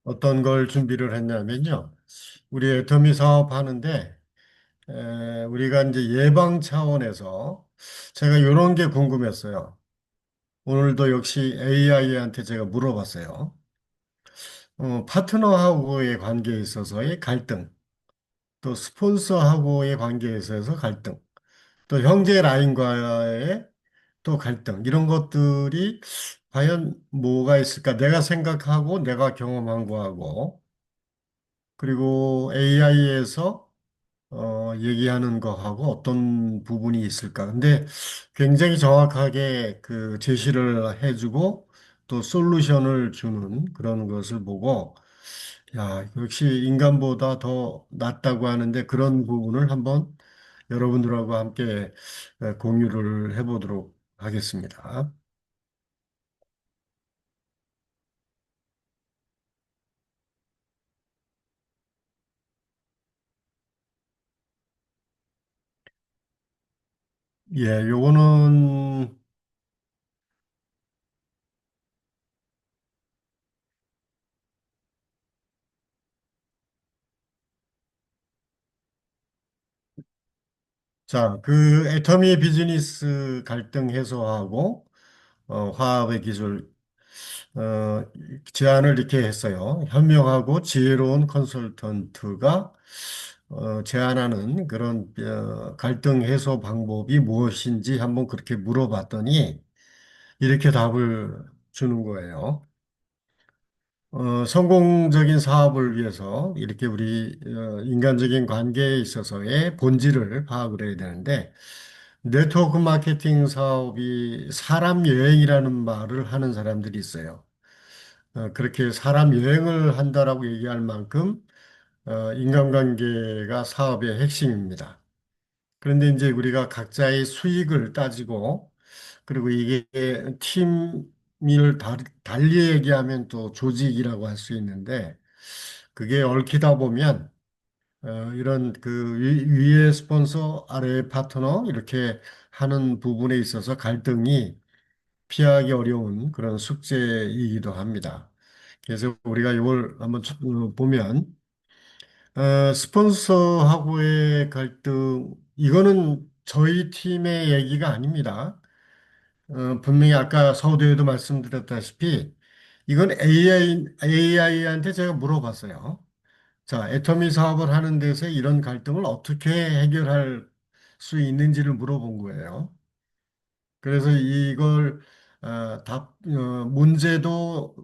어떤 걸 준비를 했냐면요. 우리 애터미 사업 하는데, 우리가 이제 예방 차원에서 제가 이런 게 궁금했어요. 오늘도 역시 AI한테 제가 물어봤어요. 파트너하고의 관계에 있어서의 갈등, 또 스폰서하고의 관계에 있어서 갈등, 또 형제 라인과의 또 갈등, 이런 것들이 과연 뭐가 있을까? 내가 생각하고 내가 경험한 거하고, 그리고 AI에서 얘기하는 거하고 어떤 부분이 있을까? 근데 굉장히 정확하게 그 제시를 해주고 또 솔루션을 주는 그런 것을 보고, 야, 역시 인간보다 더 낫다고 하는데 그런 부분을 한번 여러분들하고 함께 공유를 해보도록 하겠습니다. 예, 요거는 자, 그 애터미 비즈니스 갈등 해소하고 화합의 기술 제안을 이렇게 했어요. 현명하고 지혜로운 컨설턴트가 제안하는 그런 갈등 해소 방법이 무엇인지 한번 그렇게 물어봤더니 이렇게 답을 주는 거예요. 성공적인 사업을 위해서 이렇게 우리 인간적인 관계에 있어서의 본질을 파악을 해야 되는데 네트워크 마케팅 사업이 사람 여행이라는 말을 하는 사람들이 있어요. 그렇게 사람 여행을 한다라고 얘기할 만큼 인간관계가 사업의 핵심입니다. 그런데 이제 우리가 각자의 수익을 따지고 그리고 이게 팀을 달리 얘기하면 또 조직이라고 할 수 있는데 그게 얽히다 보면 이런 그 위에 스폰서 아래에 파트너 이렇게 하는 부분에 있어서 갈등이 피하기 어려운 그런 숙제이기도 합니다. 그래서 우리가 이걸 한번 보면 스폰서하고의 갈등 이거는 저희 팀의 얘기가 아닙니다. 분명히 아까 서두에도 말씀드렸다시피 이건 AI한테 제가 물어봤어요. 자, 애터미 사업을 하는 데서 이런 갈등을 어떻게 해결할 수 있는지를 물어본 거예요. 그래서 이걸 문제도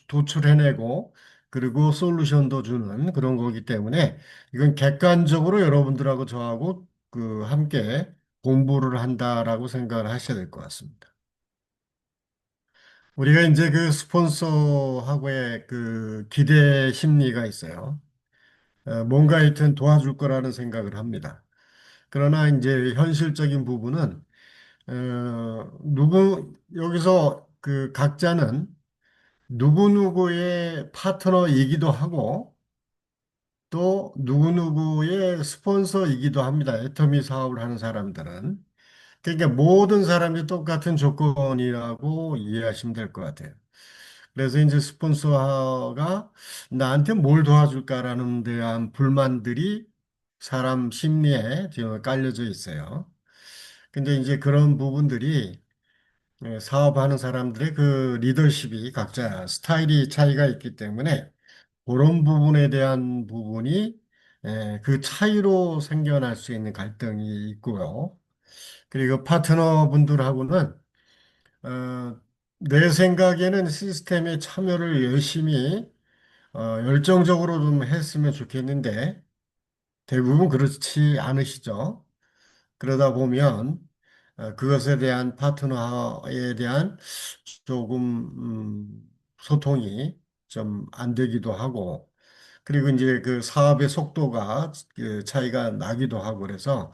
도출해내고 그리고 솔루션도 주는 그런 거기 때문에 이건 객관적으로 여러분들하고 저하고 그 함께 공부를 한다라고 생각을 하셔야 될 것 같습니다. 우리가 이제 그 스폰서하고의 그 기대 심리가 있어요. 뭔가 하여튼 도와줄 거라는 생각을 합니다. 그러나 이제 현실적인 부분은 여기서 그 각자는 누구누구의 파트너이기도 하고 또 누구누구의 스폰서이기도 합니다. 애터미 사업을 하는 사람들은. 그러니까 모든 사람이 똑같은 조건이라고 이해하시면 될 것 같아요. 그래서 이제 스폰서가 나한테 뭘 도와줄까라는 대한 불만들이 사람 심리에 지금 깔려져 있어요. 근데 이제 그런 부분들이 사업하는 사람들의 그 리더십이 각자 스타일이 차이가 있기 때문에 그런 부분에 대한 부분이 그 차이로 생겨날 수 있는 갈등이 있고요. 그리고 파트너분들하고는 내 생각에는 시스템에 참여를 열심히 열정적으로 좀 했으면 좋겠는데 대부분 그렇지 않으시죠. 그러다 보면 그것에 대한 파트너에 대한 조금 소통이 좀 안 되기도 하고 그리고 이제 그 사업의 속도가 그 차이가 나기도 하고 그래서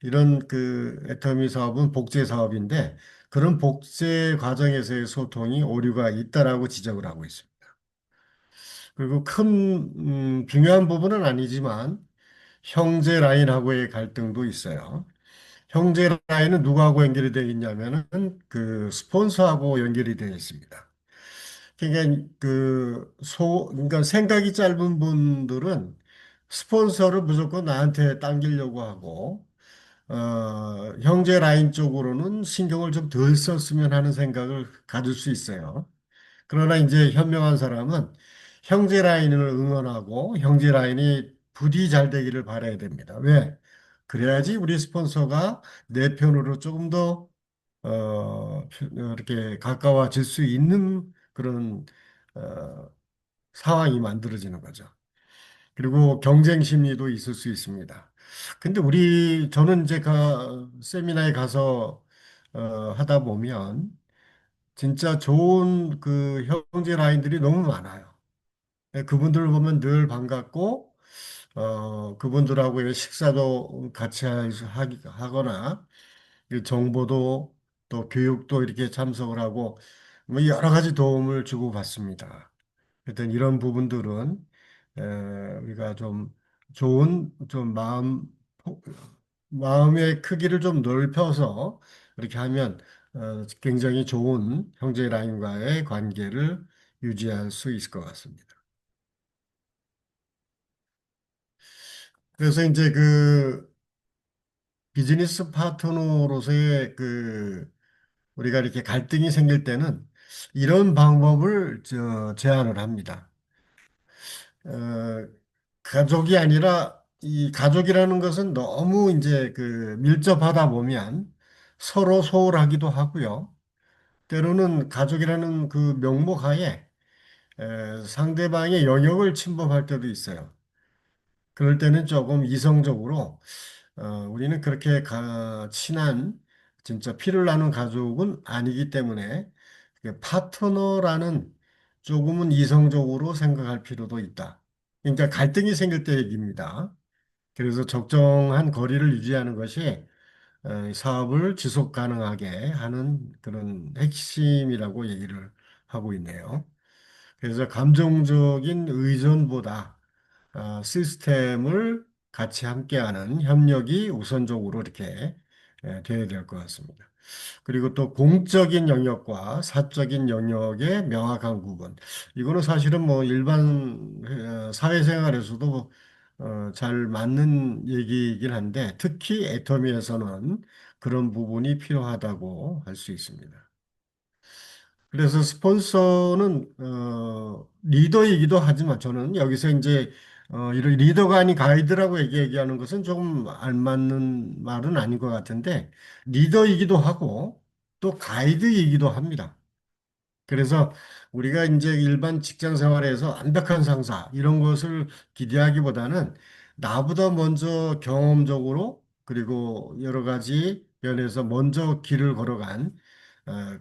이런 그 애터미 사업은 복제 사업인데 그런 복제 과정에서의 소통이 오류가 있다라고 지적을 하고 있습니다. 그리고 큰 중요한 부분은 아니지만 형제 라인하고의 갈등도 있어요. 형제 라인은 누구하고 연결이 되어 있냐면은 그 스폰서하고 연결이 되어 있습니다. 그러니까 그러니까 생각이 짧은 분들은 스폰서를 무조건 나한테 당기려고 하고, 형제 라인 쪽으로는 신경을 좀 덜 썼으면 하는 생각을 가질 수 있어요. 그러나 이제 현명한 사람은 형제 라인을 응원하고 형제 라인이 부디 잘 되기를 바라야 됩니다. 왜? 그래야지 우리 스폰서가 내 편으로 조금 더 이렇게 가까워질 수 있는 그런 어, 상황이 만들어지는 거죠. 그리고 경쟁 심리도 있을 수 있습니다. 근데 저는 이제 세미나에 가서 하다 보면 진짜 좋은 그 형제 라인들이 너무 많아요. 그분들을 보면 늘 반갑고, 그분들하고의 식사도 같이 하거나, 그 정보도 또 교육도 이렇게 참석을 하고, 뭐 여러 가지 도움을 주고 받습니다. 하여튼 이런 부분들은, 에, 우리가 좀 좋은, 마음의 크기를 좀 넓혀서 이렇게 하면, 굉장히 좋은 형제 라인과의 관계를 유지할 수 있을 것 같습니다. 그래서 이제 비즈니스 파트너로서의 우리가 이렇게 갈등이 생길 때는 이런 방법을 제안을 합니다. 어, 가족이 아니라 이 가족이라는 것은 너무 이제 밀접하다 보면 서로 소홀하기도 하고요. 때로는 가족이라는 그 명목 하에 상대방의 영역을 침범할 때도 있어요. 그럴 때는 조금 이성적으로 우리는 그렇게 친한 진짜 피를 나눈 가족은 아니기 때문에 그 파트너라는 조금은 이성적으로 생각할 필요도 있다. 그러니까 갈등이 생길 때 얘기입니다. 그래서 적정한 거리를 유지하는 것이 사업을 지속 가능하게 하는 그런 핵심이라고 얘기를 하고 있네요. 그래서 감정적인 의존보다 시스템을 같이 함께하는 협력이 우선적으로 이렇게 되어야 될 것 같습니다. 그리고 또 공적인 영역과 사적인 영역의 명확한 구분. 이거는 사실은 뭐 일반 사회생활에서도 잘 맞는 얘기이긴 한데 특히 애터미에서는 그런 부분이 필요하다고 할 수 있습니다. 그래서 스폰서는 리더이기도 하지만 저는 여기서 이제 이런 리더가 아닌 가이드라고 얘기하는 것은 조금 알맞는 말은 아닌 것 같은데 리더이기도 하고 또 가이드이기도 합니다. 그래서 우리가 이제 일반 직장 생활에서 완벽한 상사 이런 것을 기대하기보다는 나보다 먼저 경험적으로 그리고 여러 가지 면에서 먼저 길을 걸어간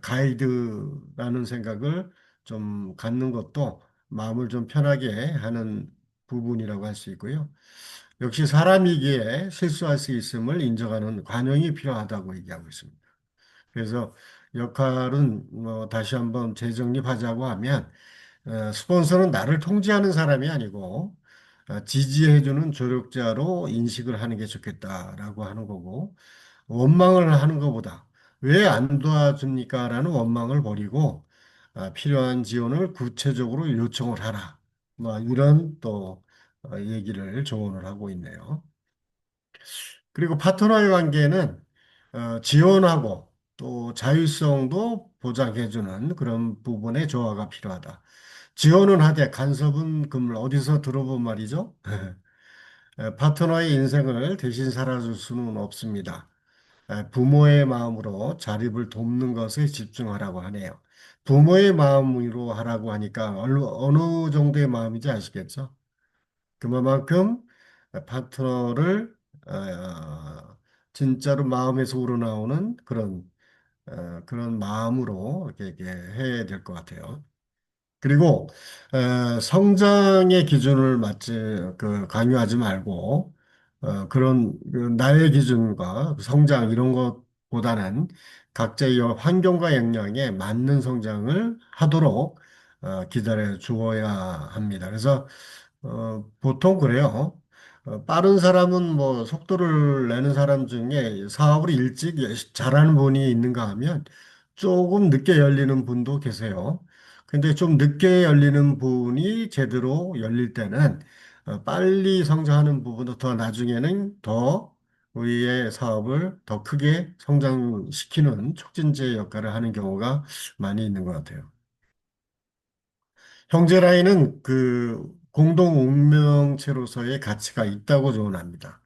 가이드라는 생각을 좀 갖는 것도 마음을 좀 편하게 하는 부분이라고 할 수 있고요. 역시 사람이기에 실수할 수 있음을 인정하는 관용이 필요하다고 얘기하고 있습니다. 그래서 역할은 뭐 다시 한번 재정립하자고 하면 스폰서는 나를 통제하는 사람이 아니고 지지해주는 조력자로 인식을 하는 게 좋겠다라고 하는 거고 원망을 하는 것보다 왜 안 도와줍니까? 라는 원망을 버리고 필요한 지원을 구체적으로 요청을 하라. 뭐 이런 또 얘기를 조언을 하고 있네요. 그리고 파트너의 관계는 지원하고 또 자율성도 보장해주는 그런 부분의 조화가 필요하다. 지원은 하되 간섭은 금물 어디서 들어본 말이죠? 파트너의 인생을 대신 살아줄 수는 없습니다. 부모의 마음으로 자립을 돕는 것에 집중하라고 하네요. 부모의 마음으로 하라고 하니까 어느 정도의 마음인지 아시겠죠? 그만큼 파트너를 진짜로 마음에서 우러나오는 그런 마음으로 이렇게 해야 될 것 같아요. 그리고 성장의 기준을 강요하지 말고 그런 나의 기준과 성장 이런 것보다는 각자의 환경과 역량에 맞는 성장을 하도록 기다려 주어야 합니다. 그래서 보통 그래요. 빠른 사람은 뭐 속도를 내는 사람 중에 사업을 일찍 잘하는 분이 있는가 하면 조금 늦게 열리는 분도 계세요. 근데 좀 늦게 열리는 부분이 제대로 열릴 때는 빨리 성장하는 부분도 더 나중에는 더 우리의 사업을 더 크게 성장시키는 촉진제 역할을 하는 경우가 많이 있는 것 같아요. 형제라인은 그 공동 운명체로서의 가치가 있다고 조언합니다.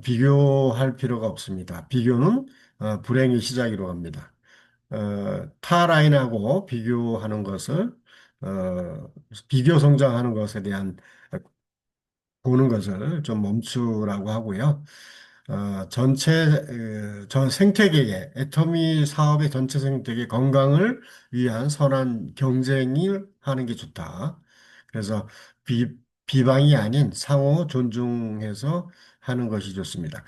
비교할 필요가 없습니다. 비교는 불행의 시작이라고 합니다. 타 라인하고 비교하는 것을 비교 성장하는 것에 대한 보는 것을 좀 멈추라고 하고요. 전 생태계의 애터미 사업의 전체 생태계 건강을 위한 선한 경쟁을 하는 게 좋다. 그래서 비, 비방이 아닌 상호 존중해서 하는 것이 좋습니다.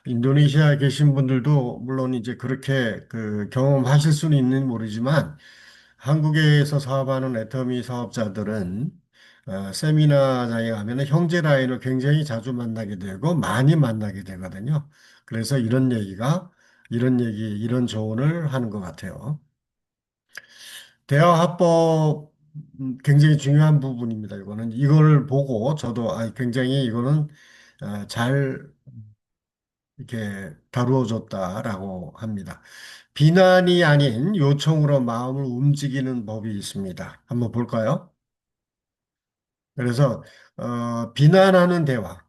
인도네시아에 계신 분들도 물론 이제 그렇게 그 경험하실 수는 있는 모르지만 한국에서 사업하는 애터미 사업자들은 세미나장에 가면 형제 라인을 굉장히 자주 만나게 되고 많이 만나게 되거든요. 그래서 이런 조언을 하는 것 같아요. 대화 화법 굉장히 중요한 부분입니다. 이걸 보고 저도 굉장히 이거는 잘 이렇게 다루어졌다라고 합니다. 비난이 아닌 요청으로 마음을 움직이는 법이 있습니다. 한번 볼까요? 그래서 비난하는 대화.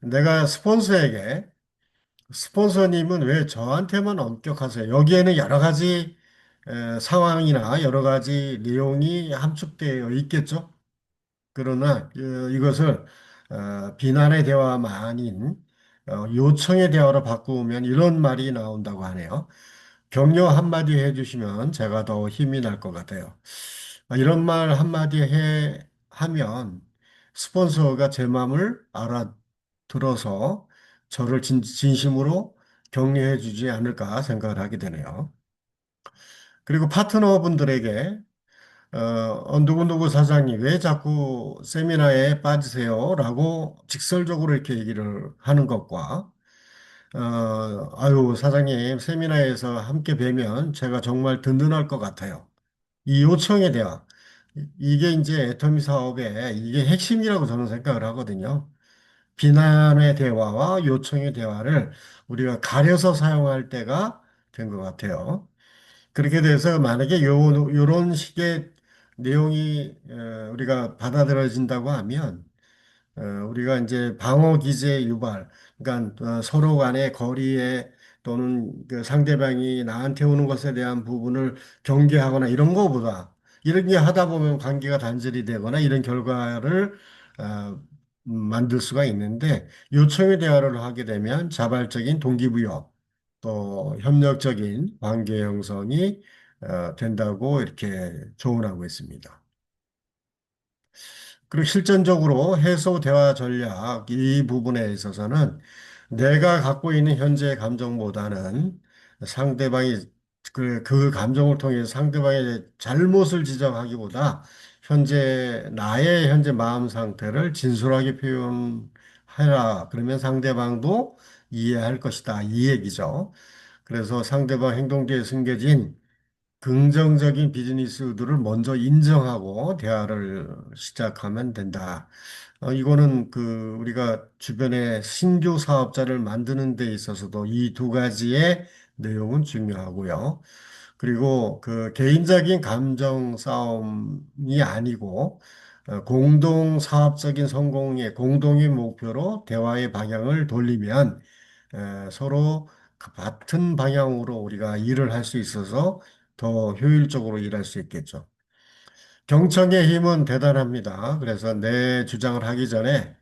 내가 스폰서님은 왜 저한테만 엄격하세요? 여기에는 여러 가지 상황이나 여러 가지 내용이 함축되어 있겠죠? 그러나 이것을 비난의 대화가 아닌 요청의 대화로 바꾸면 이런 말이 나온다고 하네요. 격려 한마디 해주시면 제가 더 힘이 날 것 같아요. 이런 말 한마디 하면 스폰서가 제 마음을 알아들어서 저를 진심으로 격려해 주지 않을까 생각을 하게 되네요. 그리고 파트너분들에게 누구누구 사장님 왜 자꾸 세미나에 빠지세요? 라고 직설적으로 이렇게 얘기를 하는 것과 아유, 사장님, 세미나에서 함께 뵈면 제가 정말 든든할 것 같아요. 이 요청에 대한, 이게 이제 애터미 사업의 이게 핵심이라고 저는 생각을 하거든요. 비난의 대화와 요청의 대화를 우리가 가려서 사용할 때가 된 것 같아요. 그렇게 돼서 만약에 요런 식의 내용이 우리가 받아들여진다고 하면 우리가 이제 방어 기제 유발, 그러니까 서로 간의 거리에 또는 그 상대방이 나한테 오는 것에 대한 부분을 경계하거나 이런 거보다 이런 게 하다 보면 관계가 단절이 되거나 이런 결과를 어, 만들 수가 있는데 요청의 대화를 하게 되면 자발적인 동기부여 또 협력적인 관계 형성이 된다고 이렇게 조언하고 있습니다. 그리고 실전적으로 해소 대화 전략 이 부분에 있어서는 내가 갖고 있는 현재의 감정보다는 상대방이 그 감정을 통해서 상대방의 잘못을 지적하기보다 나의 현재 마음 상태를 진솔하게 표현해라. 그러면 상대방도 이해할 것이다. 이 얘기죠. 그래서 상대방 행동 뒤에 숨겨진 긍정적인 비즈니스 의도를 먼저 인정하고 대화를 시작하면 된다. 이거는 우리가 주변에 신규 사업자를 만드는 데 있어서도 이 두 가지의 내용은 중요하고요. 그리고 그 개인적인 감정 싸움이 아니고 공동 사업적인 성공의 공동의 목표로 대화의 방향을 돌리면 서로 같은 방향으로 우리가 일을 할 수 있어서 더 효율적으로 일할 수 있겠죠. 경청의 힘은 대단합니다. 그래서 내 주장을 하기 전에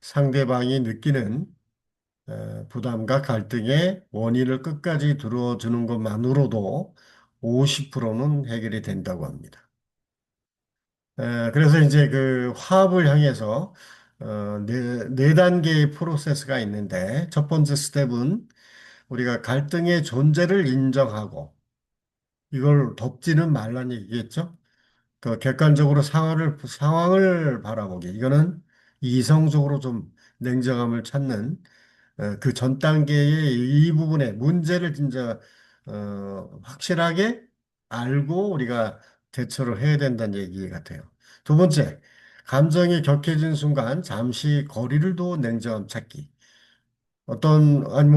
상대방이 느끼는 부담과 갈등의 원인을 끝까지 들어주는 것만으로도 50%는 해결이 된다고 합니다. 그래서 이제 그 화합을 향해서 네 단계의 프로세스가 있는데 첫 번째 스텝은 우리가 갈등의 존재를 인정하고 이걸 덮지는 말라는 얘기겠죠. 그 객관적으로 상황을 바라보기. 이거는 이성적으로 좀 냉정함을 찾는 그 전 단계의 이 부분에 문제를 진짜 확실하게 알고 우리가 대처를 해야 된다는 얘기 같아요. 두 번째, 감정이 격해진 순간 잠시 거리를 두어 냉정함 찾기. 아니,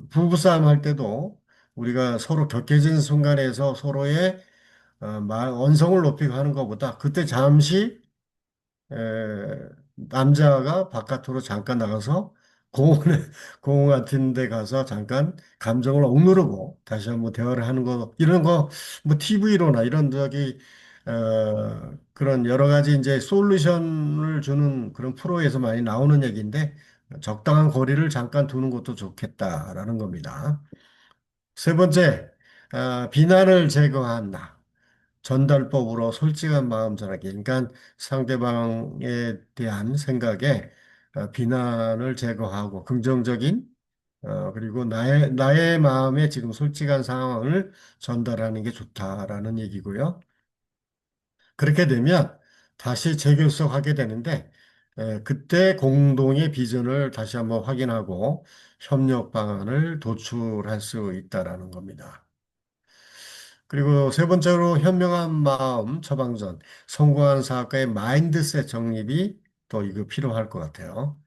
부부싸움 할 때도 우리가 서로 격해진 순간에서 서로의 언성을 높이고 하는 것보다 그때 잠시 남자가 바깥으로 잠깐 나가서 공원에, 공원 같은 데 가서 잠깐 감정을 억누르고 다시 한번 대화를 하는 거, 이런 거, 뭐, TV로나 이런 그런 여러 가지 이제 솔루션을 주는 그런 프로에서 많이 나오는 얘기인데, 적당한 거리를 잠깐 두는 것도 좋겠다라는 겁니다. 세 번째, 비난을 제거한다. 전달법으로 솔직한 마음 전하기. 그러니까 상대방에 대한 생각에 비난을 제거하고 긍정적인 그리고 나의 마음에 지금 솔직한 상황을 전달하는 게 좋다라는 얘기고요. 그렇게 되면 다시 재결석하게 되는데 그때 공동의 비전을 다시 한번 확인하고 협력 방안을 도출할 수 있다라는 겁니다. 그리고 세 번째로 현명한 마음 처방전, 성공한 사업가의 마인드셋 정립이 또 이거 필요할 것 같아요.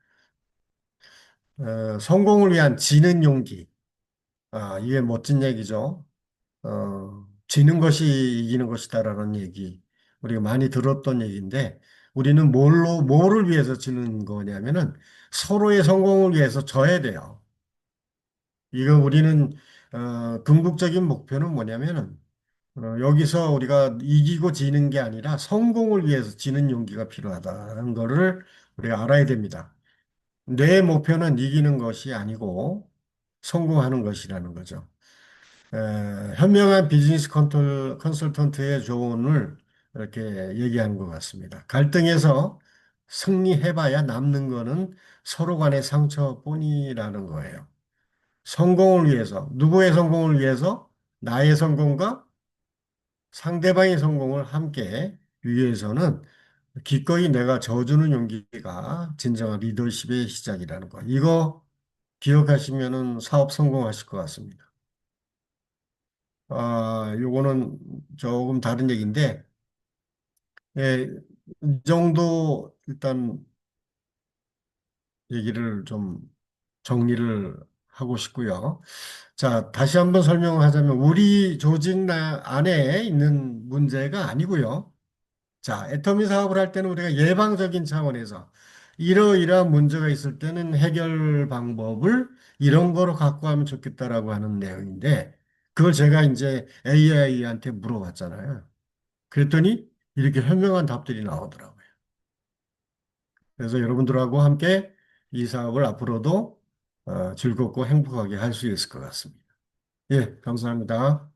성공을 위한 지는 용기. 이게 멋진 얘기죠. 지는 것이 이기는 것이다라는 얘기. 우리가 많이 들었던 얘기인데, 우리는 뭐를 위해서 지는 거냐면은 서로의 성공을 위해서 져야 돼요. 이거 우리는, 궁극적인 목표는 뭐냐면은 여기서 우리가 이기고 지는 게 아니라 성공을 위해서 지는 용기가 필요하다는 거를 우리가 알아야 됩니다. 내 목표는 이기는 것이 아니고 성공하는 것이라는 거죠. 현명한 비즈니스 컨설턴트의 조언을 이렇게 얘기한 것 같습니다. 갈등에서 승리해봐야 남는 거는 서로 간의 상처뿐이라는 거예요. 성공을 위해서, 누구의 성공을 위해서? 나의 성공과 상대방의 성공을 함께 위해서는 기꺼이 내가 져주는 용기가 진정한 리더십의 시작이라는 거. 이거 기억하시면은 사업 성공하실 것 같습니다. 요거는 조금 다른 얘기인데, 예, 이 정도 일단 얘기를 좀 정리를 하고 싶고요. 자, 다시 한번 설명을 하자면 우리 조직 안에 있는 문제가 아니고요. 자, 애터미 사업을 할 때는 우리가 예방적인 차원에서 이러이러한 문제가 있을 때는 해결 방법을 이런 거로 갖고 하면 좋겠다라고 하는 내용인데 그걸 제가 이제 AI한테 물어봤잖아요. 그랬더니 이렇게 현명한 답들이 나오더라고요. 그래서 여러분들하고 함께 이 사업을 앞으로도 즐겁고 행복하게 할 수 있을 것 같습니다. 예, 감사합니다.